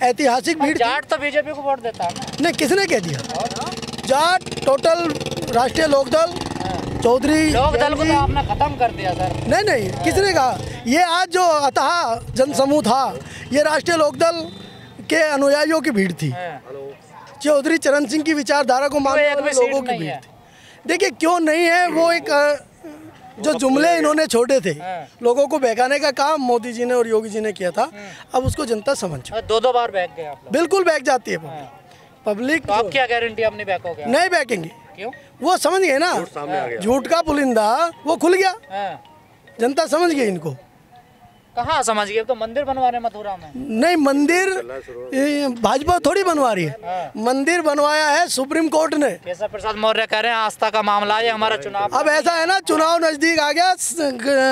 ऐतिहासिक भीड़। जाट तो बीजेपी को वोट देता है ना? नहीं, किसने कह दिया? जाट टोटल राष्ट्रीय लोकदल, चौधरी लोकदल को तो आपने खत्म कर दिया सर। नहीं, किसने कहा? ये आज जो अथाह जनसमूह था, ये राष्ट्रीय लोकदल के अनुयायियों की भीड़ थी, चौधरी चरण सिंह की विचारधारा को मानने वाले लोगों की भीड़ थी। देखिए क्यों नहीं है, वो एक जो जुमले इन्होंने छोड़े थे, लोगों को बहकाने का काम मोदी जी ने और योगी जी ने किया था, अब उसको जनता समझ चुकी। दो बार बहक गए आप लोग। बिल्कुल बहक जाती है पब्लिक। तो आप क्या गारंटी अपनी बहकोगे? नहीं बहकेंगे। क्यों? वो समझ गए ना, झूठ का पुलिंदा वो खुल गया, जनता समझ गई इनको। कहाँ समझ गए? तो मंदिर बनवा रहे मथुरा में। नहीं, मंदिर भाजपा थोड़ी बनवा रही है, मंदिर बनवाया है सुप्रीम कोर्ट ने। केशव प्रसाद मौर्य कह रहे हैं आस्था का मामला है हमारा चुनाव। अब ऐसा है ना, चुनाव नजदीक आ गया,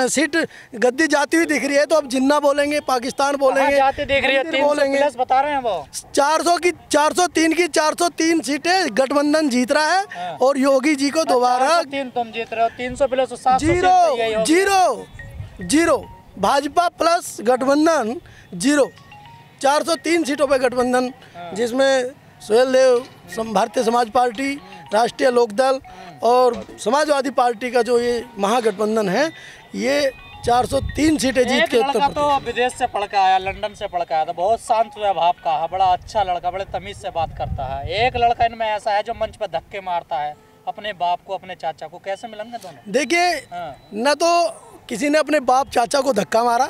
सीट गद्दी जाती हुई दिख रही है, तो अब जिन्ना बोलेंगे, पाकिस्तान बोलेंगे, जाती दिख रही है, 300 प्लस बता रहे हैं वो। 403 की 403 सीटें गठबंधन जीत रहा है, और योगी जी को दोबारा 3 तुम जीत रहे हो, 300 प्लस 0 भाजपा प्लस गठबंधन 0, 403 सीटों पे गठबंधन, जिसमें सुहेल देव, भारतीय समाज पार्टी, राष्ट्रीय लोकदल और समाजवादी पार्टी का जो ये महागठबंधन है, ये 403 सीटें जीत के लड़का तो विदेश से पढ़ के आया, लंदन से पढ़ के आया था, बहुत शांत स्वभाव का है, बड़ा अच्छा लड़का, बड़े तमीज से बात करता है। एक लड़का इनमें ऐसा है जो मंच पर धक्के मारता है अपने बाप को, अपने चाचा को। कैसे मिलेंगे दोनों? देखिए, न तो किसी ने अपने बाप चाचा को धक्का मारा।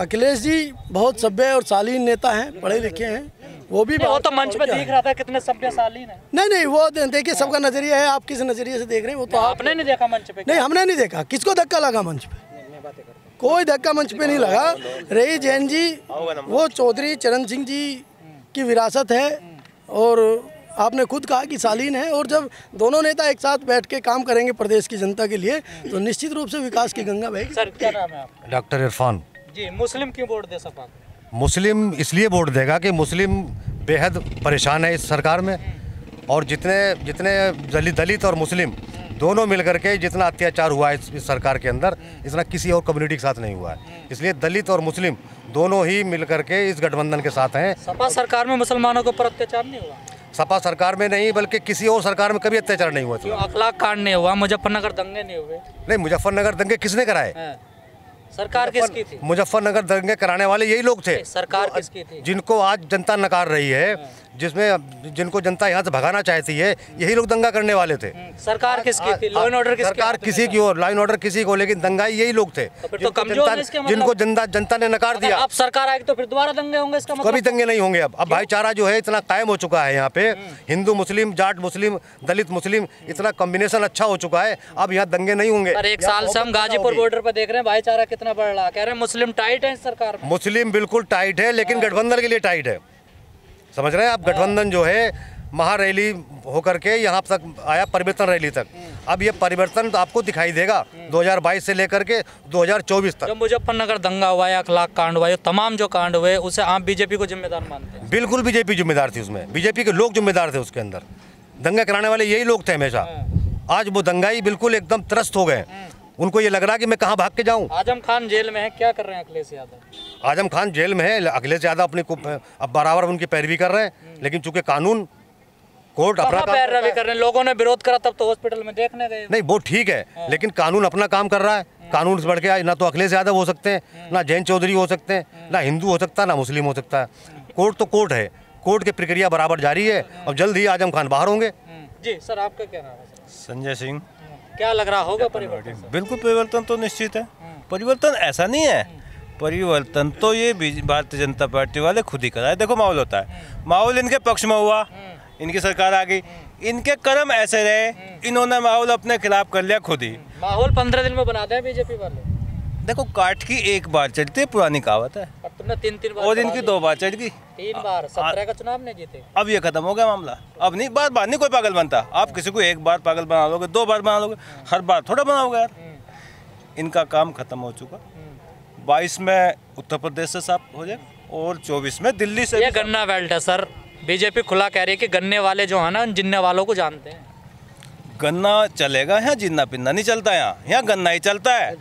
अखिलेश जी बहुत सभ्य और शालीन नेता हैं, पढ़े लिखे हैं, वो तो मंच पे दिख रहा था कितने सभ्य शालीन है। नहीं, वो देखिए सबका नजरिया है, आप किस नजरिए से देख रहे हैं वो तो आपने नहीं देखा मंच पे? नहीं, हमने नहीं देखा। किसको धक्का लगा मंच पे? कोई धक्का मंच पे नहीं लगा। रही जैन जी, वो चौधरी चरण सिंह जी की विरासत है, और आपने खुद कहा कि शालीन है, और जब दोनों नेता एक साथ बैठ के काम करेंगे प्रदेश की जनता के लिए, तो निश्चित रूप से विकास की गंगा बहेगी। सर क्या नाम है आपका? डॉक्टर इरफान जी। मुस्लिम क्यों वोट दे सपा? मुस्लिम इसलिए वोट देगा कि मुस्लिम बेहद परेशान है इस सरकार में, और जितने दलित और मुस्लिम दोनों मिलकर के जितना अत्याचार हुआ है इस सरकार के अंदर, इतना किसी और कम्युनिटी के साथ नहीं हुआ है। इसलिए दलित और मुस्लिम दोनों ही मिलकर के इस गठबंधन के साथ हैं। सपा सरकार में मुसलमानों के ऊपर अत्याचार नहीं हुआ? सपा सरकार में नहीं, बल्कि किसी और सरकार में कभी अत्याचार नहीं हुआ। अखलाक कांड नहीं हुआ? मुजफ्फरनगर दंगे नहीं हुए? नहीं, मुजफ्फरनगर दंगे किसने कराए? सरकार किसकी थी? मुजफ्फरनगर दंगे कराने वाले यही लोग थे। सरकार किसकी थी? जिनको आज जनता नकार रही है, जिनको जनता यहाँ से भगाना चाहती है, यही लोग दंगा करने वाले थे। सरकार किसकी थी? लॉ एंड ऑर्डर सरकार किसी की और, लॉ एंड ऑर्डर किसी को, लेकिन दंगाई यही लोग थे जिनको जनता ने नकार दिया। अब सरकार आएगी तो फिर दोबारा दंगे होंगे? इसका मतलब कभी दंगे नहीं होंगे। अब भाईचारा जो है इतना कायम हो चुका है यहाँ पे, हिंदू मुस्लिम, जाट मुस्लिम, दलित मुस्लिम, इतना कॉम्बिनेशन अच्छा हो चुका है, अब यहाँ दंगे नहीं होंगे। एक साल से हम गाजीपुर बॉर्डर पर देख रहे हैं भाईचारा कितना बढ़ रहा है। कह रहे हैं मुस्लिम टाइट है इस सरकार में। मुस्लिम बिल्कुल टाइट है, लेकिन गठबंधन के लिए टाइट है। समझ रहे हैं आप? गठबंधन जो है महारैली होकर के यहाँ तक आया, परिवर्तन रैली तक। अब ये परिवर्तन तो आपको दिखाई देगा 2022 से लेकर के 2024 तक। जो मुजफ्फरनगर दंगा हुआ या अखलाक कांड हुआ, तमाम जो कांड हुए, उसे आप बीजेपी को जिम्मेदार मानते हैं? बिल्कुल बीजेपी जिम्मेदार थी उसमें, बीजेपी के लोग जिम्मेदार थे उसके अंदर। दंगा कराने वाले यही लोग थे हमेशा। आज वो दंगाई बिल्कुल एकदम त्रस्त हो गए, उनको ये लग रहा कि मैं कहाँ भाग के जाऊं। आजम खान जेल में है, क्या कर रहे हैं अखिलेश यादव? आजम खान जेल में है, अखिलेश यादव अपनी अब बराबर उनकी पैरवी कर रहे हैं, लेकिन चूंकि कानून कोर्ट अपना पैरवी कर रहे हैं। लोगों ने विरोध करा तब तो हॉस्पिटल में देखने गए। नहीं, वो ठीक है, लेकिन कानून अपना काम कर रहा है। कानून से बढ़ के ना तो अखिलेश यादव हो सकते हैं, ना जैन चौधरी हो सकते हैं, ना हिंदू हो सकता है, ना मुस्लिम हो सकता है। कोर्ट तो कोर्ट है, कोर्ट की प्रक्रिया बराबर जारी है, और जल्द ही आजम खान बाहर होंगे। जी सर, आपका क्या नाम है? संजय सिंह। क्या लग रहा होगा परिवर्तन? बिल्कुल परिवर्तन तो निश्चित है। परिवर्तन ऐसा नहीं है, परिवर्तन तो ये भारतीय जनता पार्टी वाले खुद ही कराए। देखो माहौल होता है, माहौल इनके पक्ष में हुआ, इनकी सरकार आ गई, इनके कर्म ऐसे रहे, इन्होंने माहौल अपने खिलाफ कर लिया खुद ही। माहौल 15 दिन में बनाते हैं बीजेपी वाले। देखो, काट की एक बार चढ़ती है, पुरानी कहावत है। तुमने 3 बार, और इनकी 2 बार चढ़ गई। 3 बार 17 का चुनाव नहीं जीते। अब ये खत्म हो गया मामला। अब नहीं, बार बार नहीं कोई पागल बनता। आप किसी को एक बार पागल बना लोगे, 2 बार बना लोगे, हर बार थोड़ा बनाओगे यार। इनका काम खत्म हो चुका। 22 में उत्तर प्रदेश से साफ हो जाए, और 24 में दिल्ली से। ये गन्ना बेल्ट है सर, बीजेपी खुला कह रही है कि गन्ने वाले जो है ना, जिन्ने वालों को जानते हैं। गन्ना चलेगा यहाँ, जिन्ना पिन्ना नहीं चलता। यहाँ गन्ना ही चलता है।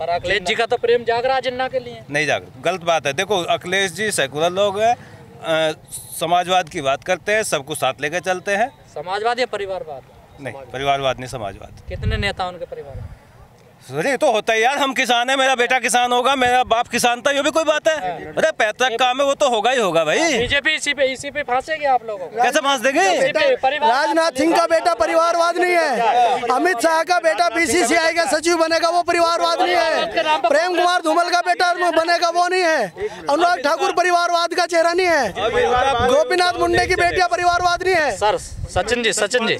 पर अखिलेश जी का तो प्रेम जाग रहा है जिन्ना के लिए। नहीं जाग, गलत बात है। देखो अखिलेश जी सेकुलर लोग हैं, समाजवाद की बात करते हैं, सबको साथ लेकर चलते हैं। समाजवाद या परिवारवाद? नहीं, परिवारवाद नहीं, समाजवाद। कितने नेता उनके परिवार में? अरे तो होता है यार, हम किसान है, मेरा बेटा किसान होगा, मेरा बाप किसान था, ये भी कोई बात है? अरे पैतृक काम है, वो तो होगा ही होगा भाई। बीजेपी इसी पे फांसेगी आप लोगों को? कैसे फांस देगी? राजनाथ सिंह का बेटा परिवारवाद नहीं है, अमित शाह का बेटा बीसीसीआई का सचिव बनेगा वो परिवारवाद नहीं है, प्रेम कुमार धूमल का बेटा बनेगा वो नहीं है, अनुराग ठाकुर परिवारवाद का चेहरा नहीं है, गोपीनाथ मुंडे की बेटियां परिवारवाद नहीं है। सर सचिन जी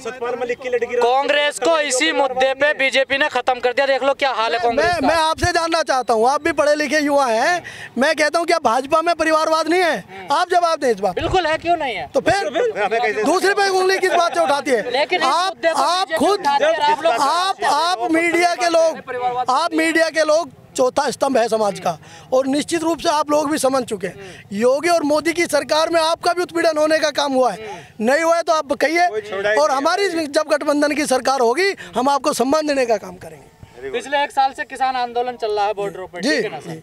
कांग्रेस को इसी मुद्दे पे बीजेपी ने खत्म कर दिया, देख लो क्या हाल है कांग्रेस का। मैं आपसे जानना चाहता हूँ, आप भी पढ़े लिखे युवा हैं, मैं कहता हूँ क्या भाजपा में परिवारवाद नहीं है? आप जवाब दें इस बात। बिल्कुल है, क्यों नहीं है? तो फिर दूसरे पे उंगली किस बात से उठाती है? लेकिन आप खुद आप मीडिया के लोग चौथा स्तंभ है समाज का, और निश्चित रूप से आप लोग भी समझ चुके हैं योगी और मोदी की सरकार में आपका भी उत्पीड़न होने का काम हुआ है, नहीं हुआ है तो आप कहिए, और हमारी जब गठबंधन की सरकार होगी हम आपको सम्मान देने का काम करेंगे। पिछले 1 साल से किसान आंदोलन चल रहा है बॉर्डरों पर, ठीक है ना सर?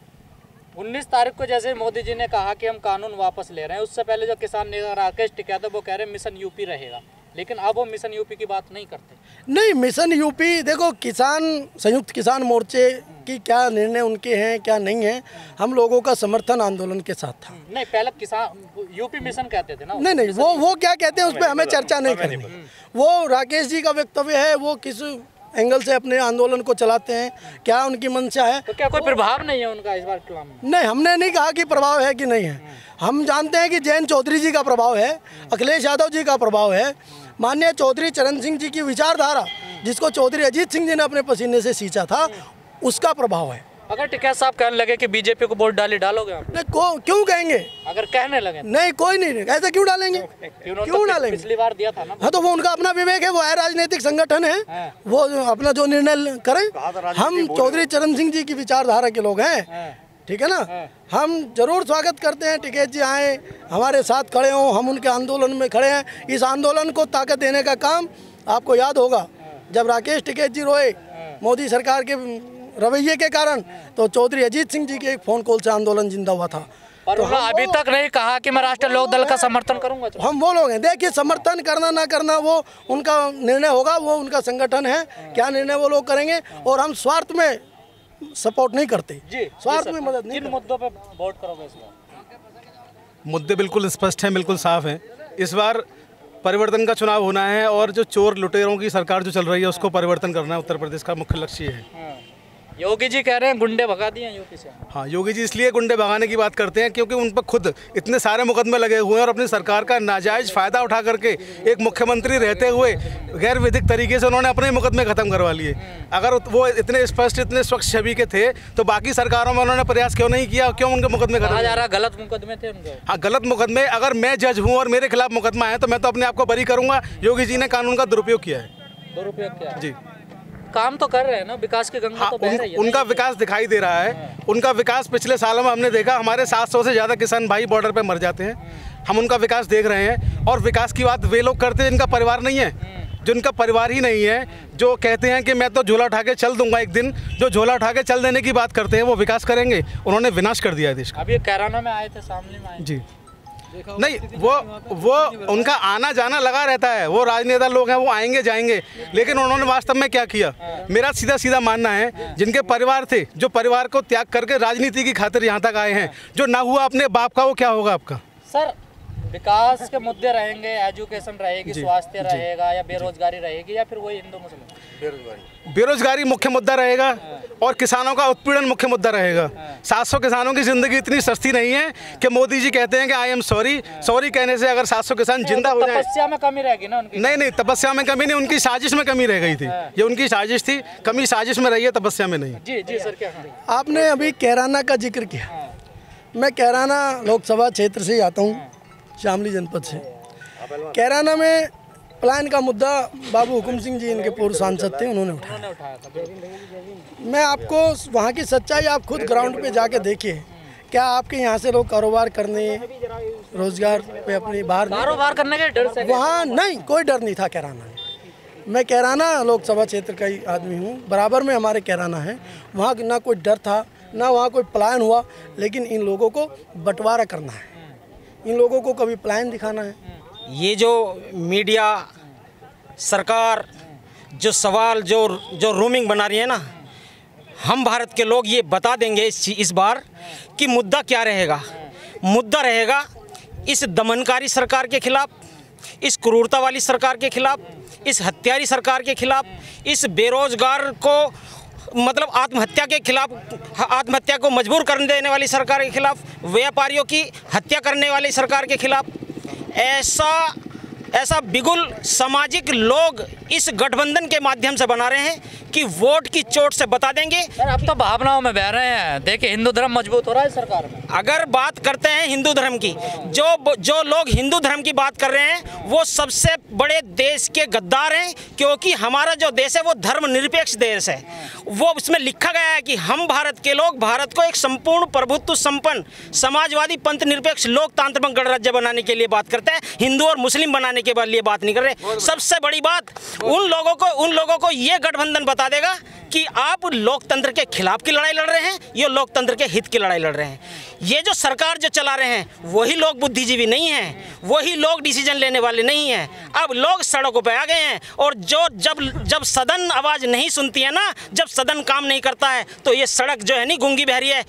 19 तारीख को जैसे मोदी जी ने कहा कि हम कानून वापस ले रहे हैं, उससे पहले जो किसान नेता राकेश टिकैत वो कह रहे हैं मिशन यूपी रहेगा, लेकिन अब वो मिशन यूपी की बात नहीं करते। नहीं, मिशन यूपी देखो, किसान संयुक्त किसान मोर्चे की क्या निर्णय उनके हैं क्या नहीं है, हम लोगों का समर्थन आंदोलन के साथ था। नहीं, पहले किसान यूपी मिशन कहते थे ना। नहीं, वो क्या कहते हैं उस पर हमें चर्चा नहीं करनी। वो राकेश जी का वक्तव्य है, वो किस एंगल से अपने आंदोलन को चलाते हैं, क्या उनकी मंशा है। तो क्या कोई प्रभाव नहीं है उनका इस बार चुनाव में? नहीं, हमने नहीं कहा कि प्रभाव है कि नहीं है, हम जानते हैं कि जयंत चौधरी जी का प्रभाव है, अखिलेश यादव जी का प्रभाव है, माननीय चौधरी चरण सिंह जी की विचारधारा जिसको चौधरी अजीत सिंह जी ने अपने पसीने से सींचा था, उसका प्रभाव है। अगर टिकैत साहब कहने लगे कि बीजेपी को वोट डालोगे आप? नहीं, क्यों कहेंगे? अगर कहने लगे नहीं, कोई नहीं, ऐसा क्यों डालेंगे? क्यों डालेंगे? पिछली बार दिया था ना। हाँ, तो वो उनका अपना विवेक है, वो है राजनीतिक संगठन है, वो अपना जो निर्णय करें। हम चौधरी चरण सिंह जी की विचारधारा के लोग हैं, ठीक है ना, हम जरूर स्वागत करते हैं टिकैत जी आए, हमारे साथ खड़े हों, हम उनके आंदोलन में खड़े हैं। इस आंदोलन को ताकत देने का काम, आपको याद होगा जब राकेश टिकैत जी रोए मोदी सरकार के रवैये के कारण, तो चौधरी अजीत सिंह जी के एक फोन कॉल से आंदोलन जिंदा हुआ था। पर उन्होंने अभी तक नहीं कहा कि मैं राष्ट्रीय लोक दल का समर्थन करूंगा। तो हम वो लोग हैं, देखिए समर्थन करना ना करना वो उनका निर्णय होगा, वो उनका संगठन है, क्या निर्णय वो लोग करेंगे, और हम स्वार्थ में सपोर्ट नहीं करते, स्वार्थ में मदद नहीं। किन मुद्दों पे वोट करोगे इस बार? मुद्दे बिल्कुल स्पष्ट हैं, बिल्कुल साफ हैं। इस बार परिवर्तन का चुनाव होना है, और जो चोर लुटेरों की सरकार जो चल रही है उसको परिवर्तन करना है, उत्तर प्रदेश का मुख्य लक्ष्य है। योगी जी कह रहे हैं गुंडे भगा दिए यूपी से। हाँ, योगी जी इसलिए गुंडे भगाने की बात करते हैं क्योंकि उन पर खुद इतने सारे मुकदमे लगे हुए हैं, और अपनी सरकार का नाजायज फ़ायदा उठा करके एक मुख्यमंत्री रहते हुए गैर विधिक तरीके से उन्होंने अपने मुकदमे ख़त्म करवा लिए। अगर वो इतने स्पष्ट, इतने स्वच्छ छवि के थे तो बाकी सरकारों में उन्होंने प्रयास क्यों नहीं किया, क्यों उनके मुकदमे खत्म? गलत मुकदमे थे उनके। हाँ, गलत मुकदमे। अगर मैं जज हूँ और मेरे खिलाफ मुकदमा है तो मैं तो अपने आप को बरी करूँगा। योगी जी ने कानून का दुरुपयोग किया है। दुरुपयोग किया जी, काम तो कर रहे हैं ना, विकास की गंगा तो बह रही है। उनका विकास दिखाई दे रहा है। उनका विकास पिछले सालों में हमने देखा, हमारे 700 से ज़्यादा किसान भाई बॉर्डर पे मर जाते हैं, हम उनका विकास देख रहे हैं। और विकास की बात वे लोग करते हैं जिनका परिवार नहीं है, जिनका परिवार ही नहीं है, जो कहते हैं कि मैं तो झोला उठा के चल दूंगा एक दिन, जो झोला उठा के चल देने की बात करते हैं वो विकास करेंगे? उन्होंने विनाश कर दिया है देश का। अभी कैराना में आए थे, सामने में आए जी, नहीं, वो उनका आना जाना लगा रहता है, वो राजनेता लोग हैं, वो आएंगे जाएंगे, लेकिन उन्होंने वास्तव में क्या किया? मेरा सीधा मानना है, जिनके परिवार थे, जो परिवार को त्याग करके राजनीति की खातिर यहाँ तक आए हैं, जो ना हुआ अपने बाप का वो क्या होगा आपका? सर, विकास के मुद्दे रहेंगे, एजुकेशन रहेगी, स्वास्थ्य रहेगा, या बेरोजगारी रहेगी, या फिर वही हिंदू मुस्लिम? बेरोजगारी मुख्य मुद्दा रहेगा, और किसानों का उत्पीड़न मुख्य मुद्दा रहेगा। 700 किसानों की जिंदगी इतनी सस्ती नहीं है कि मोदी जी कहते हैं कि आई एम सॉरी कहने से अगर 700 किसान जिंदा हो जाए। तपस्या में कमी रहेगी ना उनकी? नहीं, तपस्या में कमी नहीं, उनकी साजिश में कमी रह गई थी। ये उनकी साजिश थी, कमी साजिश में रही है, तपस्या में नहीं। जी सर, क्या आपने अभी कैराना का जिक्र किया, मैं कैराना लोकसभा क्षेत्र से आता हूँ, शामली जनपद से। कैराना में प्लान का मुद्दा बाबू हुकुम सिंह जी, इनके पूर्व सांसद थे, उन्होंने उठाया था। मैं आपको वहाँ की सच्चाई, आप खुद ग्राउंड पे जाके देखिए, क्या आपके यहाँ से लोग कारोबार करने, रोजगार पे अपनी बाहर कारोबार करने के डर से? वहाँ नहीं, कोई डर नहीं था कैराना में। मैं कैराना लोकसभा क्षेत्र का ही आदमी हूँ, बराबर में हमारे कैराना है। वहाँ ना कोई डर था, ना वहाँ कोई पलायन हुआ, लेकिन इन लोगों को बंटवारा करना है, इन लोगों को कभी पलायन दिखाना है। ये जो मीडिया सरकार जो सवाल जो रूमिंग बना रही है ना, हम भारत के लोग ये बता देंगे इस बार कि मुद्दा क्या रहेगा। मुद्दा रहेगा इस दमनकारी सरकार के खिलाफ, इस क्रूरता वाली सरकार के खिलाफ, इस हत्यारी सरकार के खिलाफ, इस बेरोजगार को मतलब आत्महत्या के खिलाफ, आत्महत्या को मजबूर कर देने वाली सरकार के खिलाफ, व्यापारियों की हत्या करने वाली सरकार के खिलाफ। ऐसा बिगुल सामाजिक लोग इस गठबंधन के माध्यम से बना रहे हैं कि वोट की चोट से बता देंगे। सर अब तो भावनाओं में बह रहे हैं, देखिए हिंदू धर्म मजबूत हो रहा है सरकार में। अगर बात करते हैं हिंदू धर्म की, जो लोग हिंदू धर्म की बात कर रहे हैं वो सबसे बड़े देश के गद्दार हैं, क्योंकि हमारा जो देश है वो धर्मनिरपेक्ष देश है। वो उसमें लिखा गया है कि हम भारत के लोग भारत को एक संपूर्ण प्रभुत्व संपन्न समाजवादी पंथ निरपेक्ष लोकतांत्रिक गणराज्य बनाने के लिए बात करते हैं, हिंदू और मुस्लिम बनाने के लिए बात नहीं कर रहे। सबसे बड़ी बात उन लोगों को ये गठबंधन बता देगा कि आप लोकतंत्र के खिलाफ की लड़ाई लड़ रहे हैं, ये लोकतंत्र के हित की लड़ाई लड़ रहे हैं। ये जो सरकार जो चला रहे हैं वही लोग बुद्धिजीवी नहीं हैं, वही लोग डिसीजन लेने वाले नहीं हैं। अब लोग सड़कों पे आ गए हैं और जब सदन आवाज़ नहीं सुनती है ना, जब सदन काम नहीं करता है तो ये सड़क जो है नहीं गूंगी बहरी है।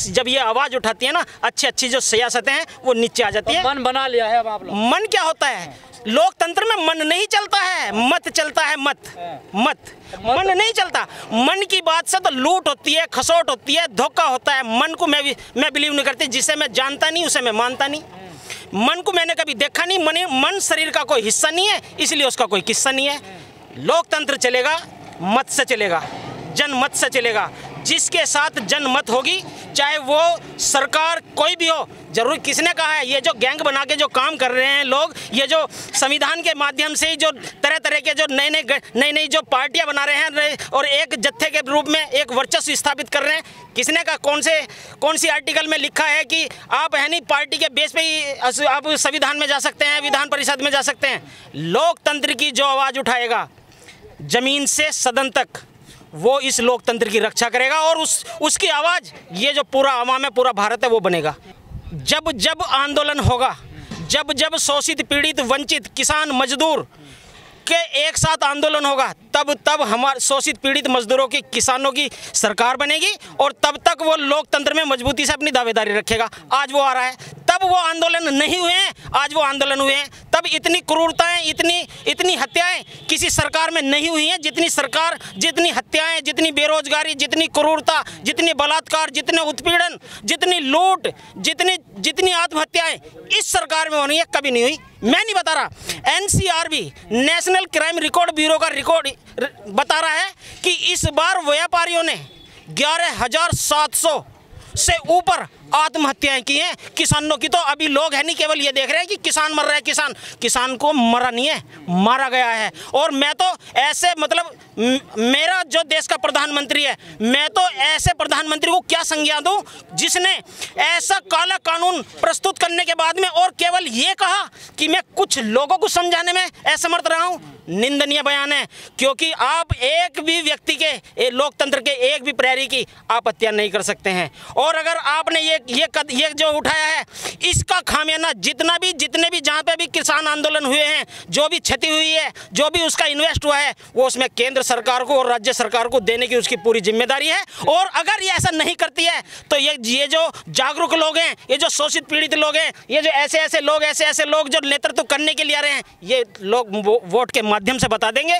जब ये आवाज़ उठाती है ना, अच्छी जो सियासतें हैं वो नीचे आ जाती है। मन बना लिया है अब आप लोग। मन क्या होता है? लोकतंत्र में मन नहीं चलता है, मत चलता है। मत मन नहीं चलता। मन की बात से तो लूट होती है, खसोट होती है, धोखा होता है। मन को मैं बिलीव नहीं करती। जिसे मैं जानता नहीं उसे मैं मानता नहीं। मन को मैंने कभी देखा नहीं। मन शरीर का कोई हिस्सा नहीं है, इसलिए उसका कोई किस्सा नहीं है। लोकतंत्र चलेगा मत से चलेगा, जनमत से चलेगा। जिसके साथ जनमत होगी, चाहे वो सरकार कोई भी हो। जरूर किसने कहा है ये जो गैंग बना के जो काम कर रहे हैं लोग, ये जो संविधान के माध्यम से जो तरह तरह के जो नई जो पार्टियां बना रहे हैं और एक जत्थे के रूप में एक वर्चस्व स्थापित कर रहे हैं, किसने कहा? कौन सी आर्टिकल में लिखा है कि आप है नहीं पार्टी के बेस पे ही आप संविधान में जा सकते हैं, विधान परिषद में जा सकते हैं? लोकतंत्र की जो आवाज़ उठाएगा जमीन से सदन तक, वो इस लोकतंत्र की रक्षा करेगा और उसकी आवाज़ ये जो पूरा अवाम है, पूरा भारत है, वो बनेगा। जब आंदोलन होगा, जब शोषित पीड़ित वंचित किसान मजदूर के एक साथ आंदोलन होगा, तब हमारे शोषित पीड़ित मजदूरों की किसानों की सरकार बनेगी और तब तक वो लोकतंत्र में मजबूती से अपनी दावेदारी रखेगा। आज वो आ रहा है, तब वो आंदोलन नहीं हुए हैं, आज वो आंदोलन हुए हैं। तब इतनी क्रूरताएं, इतनी हत्याएं किसी सरकार में नहीं हुई हैं जितनी हत्याएं, जितनी बेरोजगारी, जितनी क्रूरता, जितनी बलात्कार, जितने उत्पीड़न, जितनी लूट, जितनी आत्महत्याएं इस सरकार में होनी है, कभी नहीं हुई। मैं नहीं बता रहा, NCRB national crime record bureau का रिकॉर्ड बता रहा है कि इस बार व्यापारियों ने 11,700 से ऊपर आत्महत्याएं की हैं। किसानों की तो अभी लोग है नहीं, केवल ये देख रहे हैं कि किसान मर रहा है। किसान को मरा नहीं है, मारा गया है। और मैं तो ऐसे मतलब मेरा जो देश का प्रधानमंत्री है, मैं तो ऐसे प्रधानमंत्री को क्या संज्ञा दूं जिसने ऐसा काला कानून प्रस्तुत करने के बाद में और केवल ये कहा कि मैं कुछ लोगों को समझाने में असमर्थ रहा हूं। निंदनीय बयान है, क्योंकि आप एक भी व्यक्ति के लोकतंत्र के एक भी प्रहरी की आप हत्या नहीं कर सकते हैं। और अगर आपने ये जो उठाया है, इसका खामियाना जितने भी जहाँ पे भी किसान आंदोलन हुए हैं, जो भी क्षति हुई है, जो भी उसका इन्वेस्ट हुआ है, वो उसमें केंद्र सरकार को और राज्य सरकार को देने की उसकी पूरी जिम्मेदारी है। और अगर ये ऐसा नहीं करती है तो ये जो जागरूक लोग हैं, ये जो शोषित पीड़ित लोग हैं, ये जो ऐसे ऐसे लोग जो नेतृत्व करने के लिए आ रहे हैं, ये लोग वोट के माध्यम से बता देंगे।